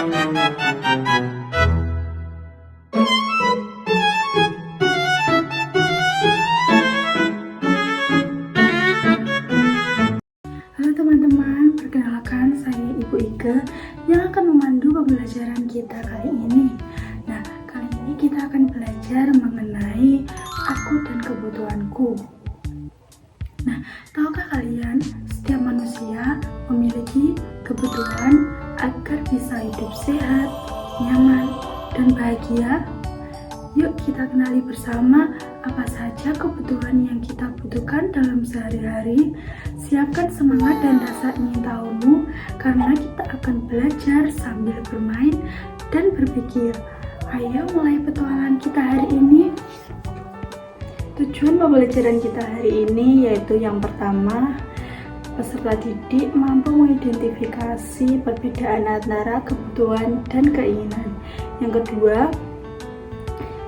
Halo teman-teman, perkenalkan saya Ibu Ike yang akan memandu pembelajaran kita kali ini. Nah, kali ini kita akan belajar mengenai aku dan kebutuhanku. Nah, tahukah kalian, setiap manusia memiliki kebutuhan agar bisa hidup sehat, nyaman, dan bahagia? Yuk kita kenali bersama apa saja kebutuhan yang kita butuhkan dalam sehari-hari. Siapkan semangat dan rasa ingin tahumu, karena kita akan belajar sambil bermain dan berpikir. Ayo mulai petualangan kita hari ini. Tujuan pembelajaran kita hari ini yaitu yang pertama, peserta didik mampu mengidentifikasi perbedaan antara kebutuhan dan keinginan. Yang kedua,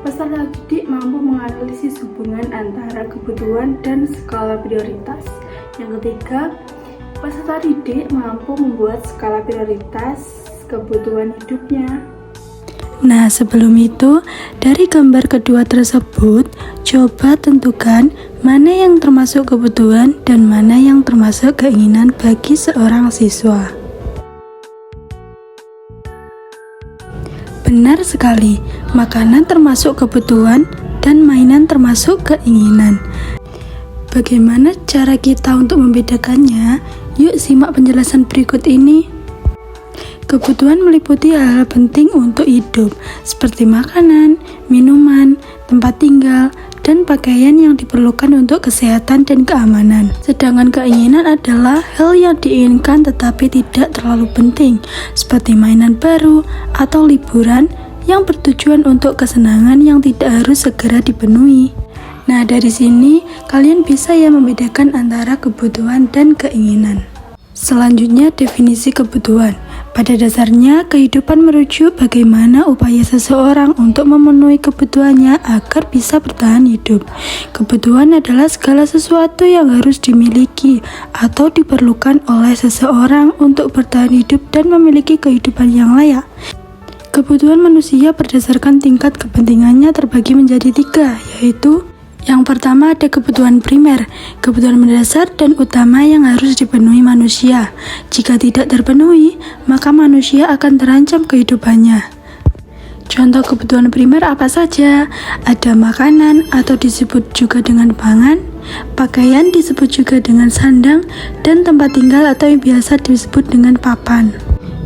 peserta didik mampu menganalisis hubungan antara kebutuhan dan skala prioritas. Yang ketiga, peserta didik mampu membuat skala prioritas kebutuhan hidupnya. Nah, sebelum itu, dari gambar kedua tersebut, coba tentukan mana yang termasuk kebutuhan dan mana yang termasuk keinginan bagi seorang siswa. Benar sekali, makanan termasuk kebutuhan dan mainan termasuk keinginan. Bagaimana cara kita untuk membedakannya? Yuk simak penjelasan berikut ini. Kebutuhan meliputi hal-hal penting untuk hidup, seperti makanan, minuman, tempat tinggal, dan pakaian yang diperlukan untuk kesehatan dan keamanan. Sedangkan keinginan adalah hal yang diinginkan tetapi tidak terlalu penting, seperti mainan baru atau liburan yang bertujuan untuk kesenangan yang tidak harus segera dipenuhi. Nah, dari sini kalian bisa ya membedakan antara kebutuhan dan keinginan. Selanjutnya, definisi kebutuhan. Pada dasarnya, kehidupan merujuk bagaimana upaya seseorang untuk memenuhi kebutuhannya agar bisa bertahan hidup. Kebutuhan adalah segala sesuatu yang harus dimiliki atau diperlukan oleh seseorang untuk bertahan hidup dan memiliki kehidupan yang layak. Kebutuhan manusia berdasarkan tingkat kepentingannya terbagi menjadi 3, yaitu yang pertama ada kebutuhan primer, kebutuhan mendasar dan utama yang harus dipenuhi manusia. Jika tidak terpenuhi, maka manusia akan terancam kehidupannya. Contoh kebutuhan primer apa saja? Ada makanan atau disebut juga dengan pangan, pakaian disebut juga dengan sandang, dan tempat tinggal atau yang biasa disebut dengan papan.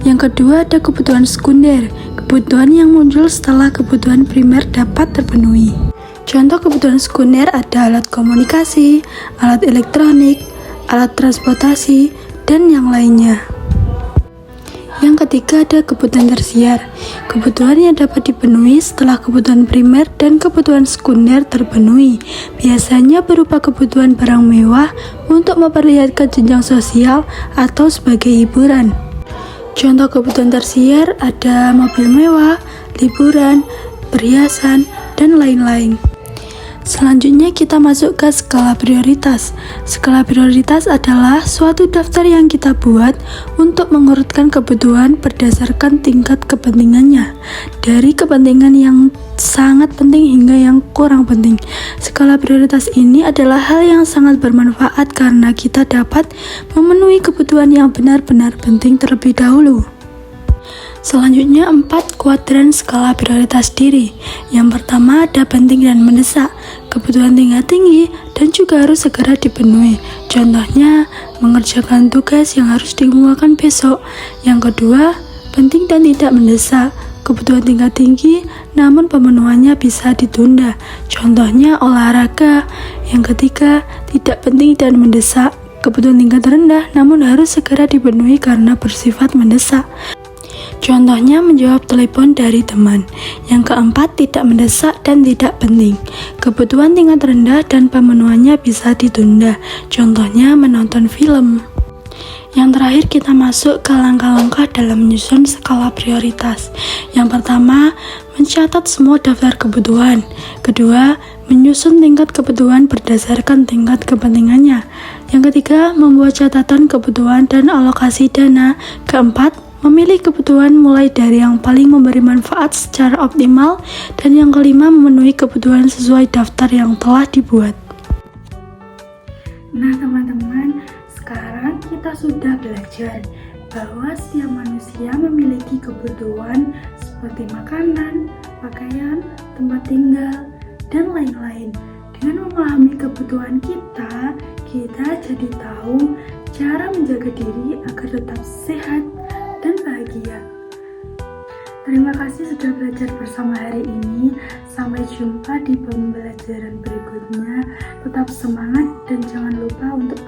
Yang kedua ada kebutuhan sekunder, kebutuhan yang muncul setelah kebutuhan primer dapat terpenuhi. Contoh kebutuhan sekunder ada alat komunikasi, alat elektronik, alat transportasi, dan yang lainnya. Yang ketiga ada kebutuhan tersier, kebutuhan yang dapat dipenuhi setelah kebutuhan primer dan kebutuhan sekunder terpenuhi. Biasanya berupa kebutuhan barang mewah untuk memperlihatkan jenjang sosial atau sebagai hiburan. Contoh kebutuhan tersier ada mobil mewah, liburan, perhiasan, dan lain-lain. Selanjutnya kita masuk ke skala prioritas. Skala prioritas adalah suatu daftar yang kita buat untuk mengurutkan kebutuhan berdasarkan tingkat kepentingannya, dari kepentingan yang sangat penting hingga yang kurang penting. Skala prioritas ini adalah hal yang sangat bermanfaat karena kita dapat memenuhi kebutuhan yang benar-benar penting terlebih dahulu. Selanjutnya 4 kuadran skala prioritas diri. Yang pertama ada penting dan mendesak, kebutuhan tingkat tinggi dan juga harus segera dipenuhi. Contohnya mengerjakan tugas yang harus dikemukakan besok. Yang kedua, penting dan tidak mendesak, kebutuhan tingkat tinggi namun pemenuhannya bisa ditunda. Contohnya olahraga. Yang ketiga, tidak penting dan mendesak, kebutuhan tingkat rendah namun harus segera dipenuhi karena bersifat mendesak. Contohnya menjawab telepon dari teman. Yang keempat, tidak mendesak dan tidak penting, kebutuhan tingkat rendah dan pemenuhannya bisa ditunda. Contohnya menonton film. Yang terakhir kita masuk ke langkah-langkah dalam menyusun skala prioritas. Yang pertama, mencatat semua daftar kebutuhan. Kedua, menyusun tingkat kebutuhan berdasarkan tingkat kepentingannya. Yang ketiga, membuat catatan kebutuhan dan alokasi dana. Keempat, Memilih kebutuhan mulai dari yang paling memberi manfaat secara optimal, dan yang kelima memenuhi kebutuhan sesuai daftar yang telah dibuat. Nah teman-teman, sekarang kita sudah belajar bahwa setiap manusia memiliki kebutuhan seperti makanan, pakaian, tempat tinggal, dan lain-lain. Dengan memahami kebutuhan kita jadi tahu cara menjaga diri agar tetap sehat dan bahagia. Terima kasih sudah belajar bersama hari ini. Sampai jumpa di pembelajaran berikutnya. Tetap semangat dan jangan lupa untuk